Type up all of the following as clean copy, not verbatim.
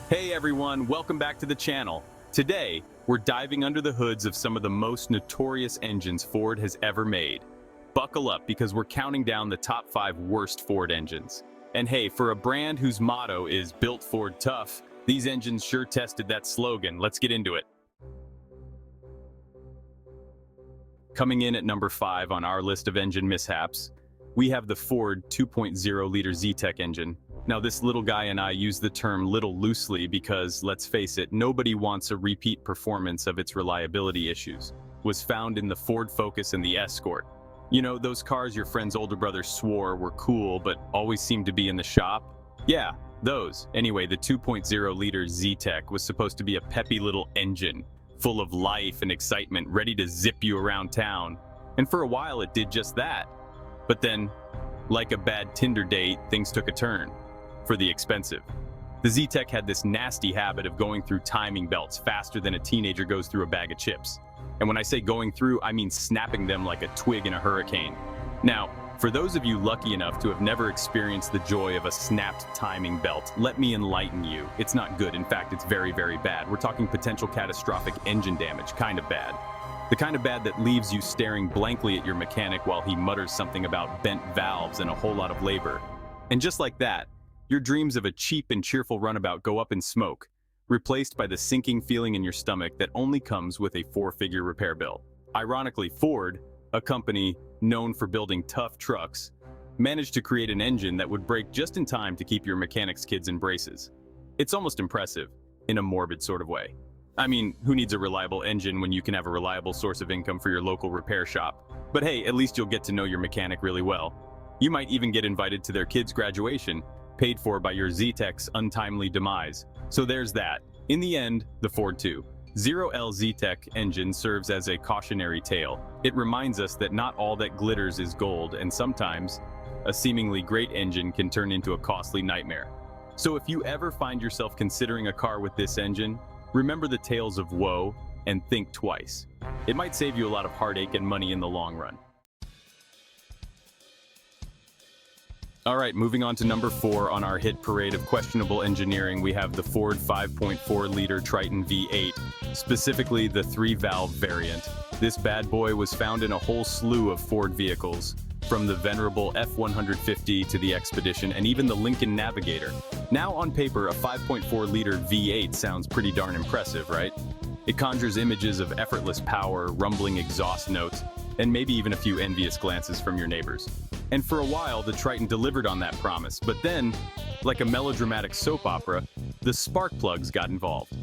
Hey everyone, welcome back to the channel. Today, we're diving under the hoods of some of the most notorious engines Ford has ever made. Buckle up because we're counting down the top 5 worst Ford engines. And hey, for a brand whose motto is "Built Ford Tough," these engines sure tested that slogan. Let's get into it. Coming in at number 5 on our list of engine mishaps, we have the Ford 2.0-liter Zetec engine. Now, this little guy and I use the term little loosely because, let's face it, nobody wants a repeat performance of its reliability issues. Was found in the Ford Focus and the Escort. You know, those cars your friend's older brother swore were cool but always seemed to be in the shop? Yeah, those. Anyway, the 2.0-liter Zetec was supposed to be a peppy little engine, full of life and excitement, ready to zip you around town. And for a while it did just that. But then, like a bad Tinder date, things took a turn. For the expensive. The Zetec had this nasty habit of going through timing belts faster than a teenager goes through a bag of chips. And when I say going through, I mean snapping them like a twig in a hurricane. Now, for those of you lucky enough to have never experienced the joy of a snapped timing belt, let me enlighten you. It's not good. In fact, it's very, very bad. We're talking potential catastrophic engine damage, kind of bad. The kind of bad that leaves you staring blankly at your mechanic while he mutters something about bent valves and a whole lot of labor. And just like that, your dreams of a cheap and cheerful runabout go up in smoke, replaced by the sinking feeling in your stomach that only comes with a 4-figure repair bill. Ironically, Ford, a company known for building tough trucks, managed to create an engine that would break just in time to keep your mechanic's kids in braces. It's almost impressive, in a morbid sort of way. I mean, who needs a reliable engine when you can have a reliable source of income for your local repair shop? But hey, at least you'll get to know your mechanic really well. You might even get invited to their kids' graduation, paid for by your Zetec's untimely demise. So there's that. In the end, the Ford 2.0L Zetec engine serves as a cautionary tale. It reminds us that not all that glitters is gold, and sometimes a seemingly great engine can turn into a costly nightmare. So if you ever find yourself considering a car with this engine, remember the tales of woe and think twice. It might save you a lot of heartache and money in the long run. All right, moving on to number 4 on our hit parade of questionable engineering, we have the Ford 5.4-liter Triton V8, specifically the 3-valve variant. This bad boy was found in a whole slew of Ford vehicles, from the venerable F-150 to the Expedition and even the Lincoln Navigator. Now on paper, a 5.4-liter V8 sounds pretty darn impressive, right? It conjures images of effortless power, rumbling exhaust notes, and maybe even a few envious glances from your neighbors. And for a while, the Triton delivered on that promise, but then, like a melodramatic soap opera, the spark plugs got involved.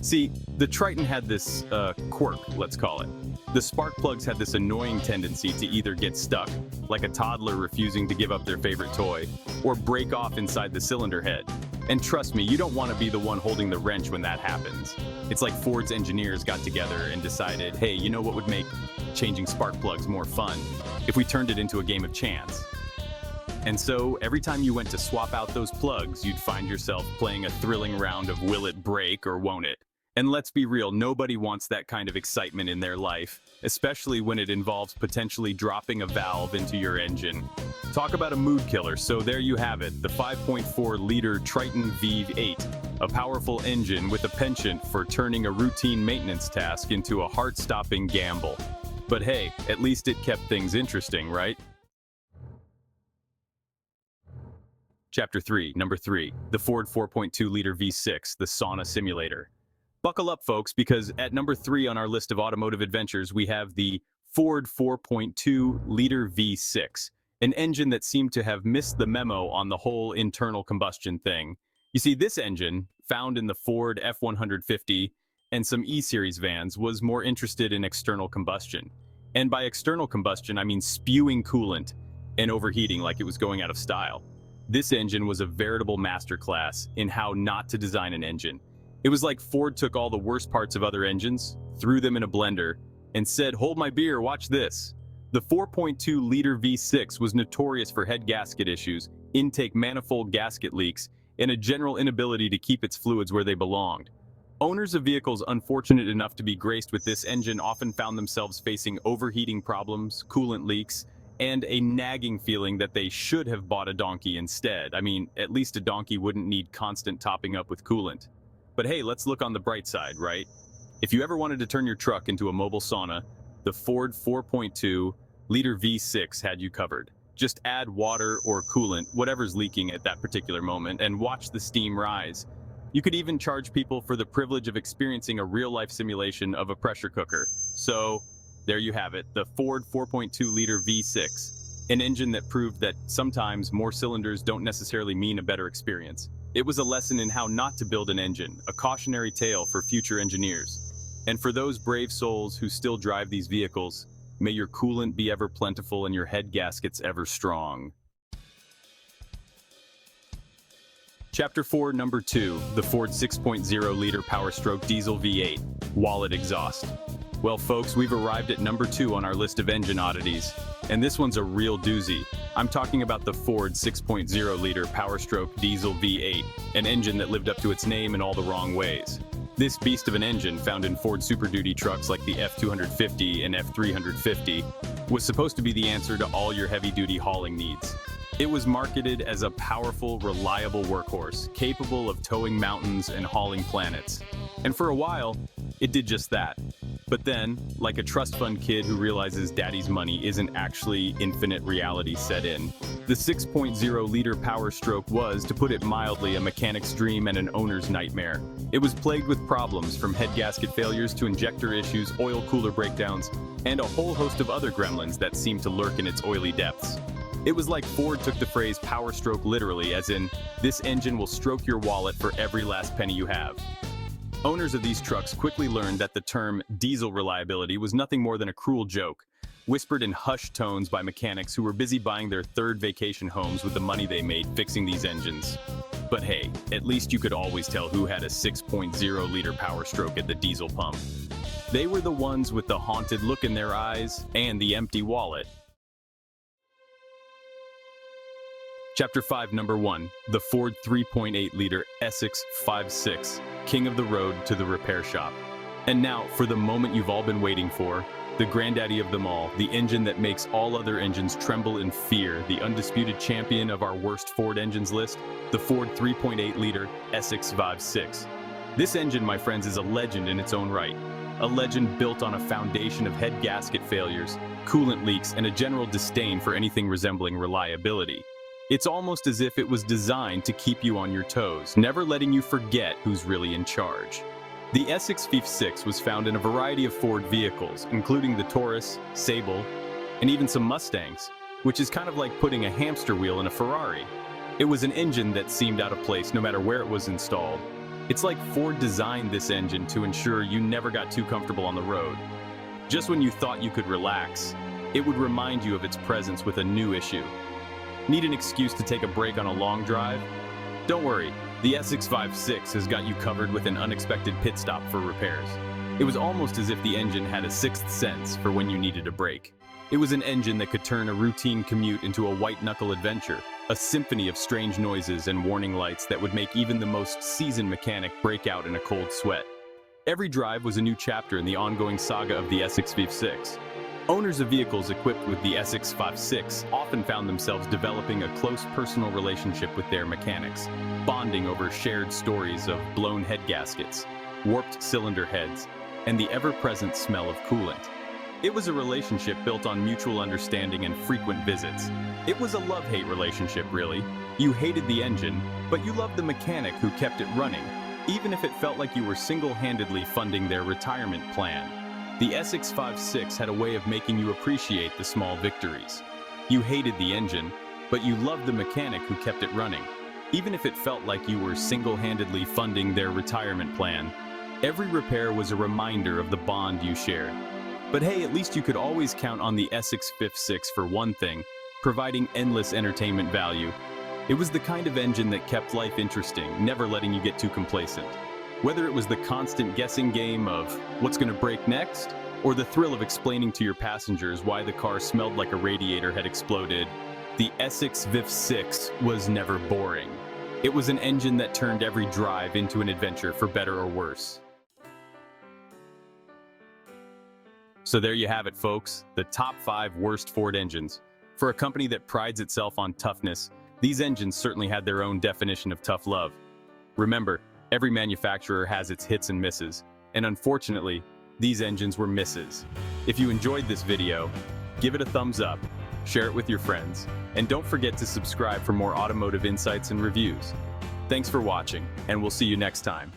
See, the Triton had this, quirk, let's call it. The spark plugs had this annoying tendency to either get stuck, like a toddler refusing to give up their favorite toy, or break off inside the cylinder head. And trust me, you don't want to be the one holding the wrench when that happens. It's like Ford's engineers got together and decided, hey, you know what would make changing spark plugs more fun? If we turned it into a game of chance. And so, every time you went to swap out those plugs, you'd find yourself playing a thrilling round of will it break or won't it? And let's be real, nobody wants that kind of excitement in their life, especially when it involves potentially dropping a valve into your engine. Talk about a mood killer, so there you have it, the 5.4-liter Triton V8, a powerful engine with a penchant for turning a routine maintenance task into a heart-stopping gamble. But hey, at least it kept things interesting, right? Chapter 3, number 3, the Ford 4.2-liter V6, the sauna simulator. Buckle up, folks, because at number 3 on our list of automotive adventures, we have the Ford 4.2-liter V6, an engine that seemed to have missed the memo on the whole internal combustion thing. You see, this engine, found in the Ford F-150 and some E-Series vans, was more interested in external combustion. And by external combustion, I mean spewing coolant and overheating like it was going out of style. This engine was a veritable masterclass in how not to design an engine. It was like Ford took all the worst parts of other engines, threw them in a blender, and said, hold my beer, watch this. The 4.2-liter V6 was notorious for head gasket issues, intake manifold gasket leaks, and a general inability to keep its fluids where they belonged. Owners of vehicles unfortunate enough to be graced with this engine often found themselves facing overheating problems, coolant leaks, and a nagging feeling that they should have bought a donkey instead. I mean, at least a donkey wouldn't need constant topping up with coolant. But hey, let's look on the bright side, right? If you ever wanted to turn your truck into a mobile sauna, the Ford 4.2-liter V6 had you covered. Just add water or coolant, whatever's leaking at that particular moment, and watch the steam rise. You could even charge people for the privilege of experiencing a real-life simulation of a pressure cooker. So, there you have it, the Ford 4.2-liter V6, an engine that proved that sometimes more cylinders don't necessarily mean a better experience. It was a lesson in how not to build an engine, a cautionary tale for future engineers. And for those brave souls who still drive these vehicles, may your coolant be ever plentiful and your head gaskets ever strong. Chapter 4, Number 2, the Ford 6.0-liter Power-Stroke Diesel V8, Wallet Exhaust. Well, folks, we've arrived at number 2 on our list of engine oddities, and this one's a real doozy. I'm talking about the Ford 6.0-liter Power-Stroke Diesel V8, an engine that lived up to its name in all the wrong ways. This beast of an engine, found in Ford Super Duty trucks like the F250 and F350, was supposed to be the answer to all your heavy-duty hauling needs. It was marketed as a powerful, reliable workhorse, capable of towing mountains and hauling planets. And for a while, it did just that. But then, like a trust fund kid who realizes daddy's money isn't actually infinite reality set in, the 6.0-liter Power Stroke was, to put it mildly, a mechanic's dream and an owner's nightmare. It was plagued with problems, from head gasket failures to injector issues, oil cooler breakdowns, and a whole host of other gremlins that seemed to lurk in its oily depths. It was like Ford took the phrase Power Stroke literally, as in, this engine will stroke your wallet for every last penny you have. Owners of these trucks quickly learned that the term diesel reliability was nothing more than a cruel joke, whispered in hushed tones by mechanics who were busy buying their third vacation homes with the money they made fixing these engines. But hey, at least you could always tell who had a 6.0-liter Power Stroke at the diesel pump. They were the ones with the haunted look in their eyes and the empty wallet. Chapter 5, Number 1, the Ford 3.8-liter Essex 5.6, king of the road to the repair shop. And now, for the moment you've all been waiting for, the granddaddy of them all, the engine that makes all other engines tremble in fear, the undisputed champion of our worst Ford engines list, the Ford 3.8-liter Essex 5.6. This engine, my friends, is a legend in its own right. A legend built on a foundation of head gasket failures, coolant leaks, and a general disdain for anything resembling reliability. It's almost as if it was designed to keep you on your toes, never letting you forget who's really in charge. The Essex 5.6 was found in a variety of Ford vehicles, including the Taurus, Sable, and even some Mustangs, which is kind of like putting a hamster wheel in a Ferrari. It was an engine that seemed out of place no matter where it was installed. It's like Ford designed this engine to ensure you never got too comfortable on the road. Just when you thought you could relax, it would remind you of its presence with a new issue. Need an excuse to take a break on a long drive? Don't worry, the Essex 5.6 has got you covered with an unexpected pit stop for repairs. It was almost as if the engine had a sixth sense for when you needed a break. It was an engine that could turn a routine commute into a white-knuckle adventure, a symphony of strange noises and warning lights that would make even the most seasoned mechanic break out in a cold sweat. Every drive was a new chapter in the ongoing saga of the Essex 5.6. Owners of vehicles equipped with the Essex 5.6 often found themselves developing a close personal relationship with their mechanics, bonding over shared stories of blown head gaskets, warped cylinder heads, and the ever-present smell of coolant. It was a relationship built on mutual understanding and frequent visits. It was a love-hate relationship, really. You hated the engine, but you loved the mechanic who kept it running, even if it felt like you were single-handedly funding their retirement plan. The Essex 5.6 had a way of making you appreciate the small victories. You hated the engine, but you loved the mechanic who kept it running, even if it felt like you were single-handedly funding their retirement plan. Every repair was a reminder of the bond you shared. But hey, at least you could always count on the Essex 5.6 for one thing, providing endless entertainment value. It was the kind of engine that kept life interesting, never letting you get too complacent. Whether it was the constant guessing game of what's going to break next, or the thrill of explaining to your passengers why the car smelled like a radiator had exploded, the Essex 5.6 was never boring. It was an engine that turned every drive into an adventure, for better or worse. So there you have it, folks, the top 5 worst Ford engines. For a company that prides itself on toughness, these engines certainly had their own definition of tough love. Remember, Every manufacturer has its hits and misses, and unfortunately, these engines were misses. If you enjoyed this video, give it a thumbs up, share it with your friends, and don't forget to subscribe for more automotive insights and reviews. Thanks for watching, and we'll see you next time.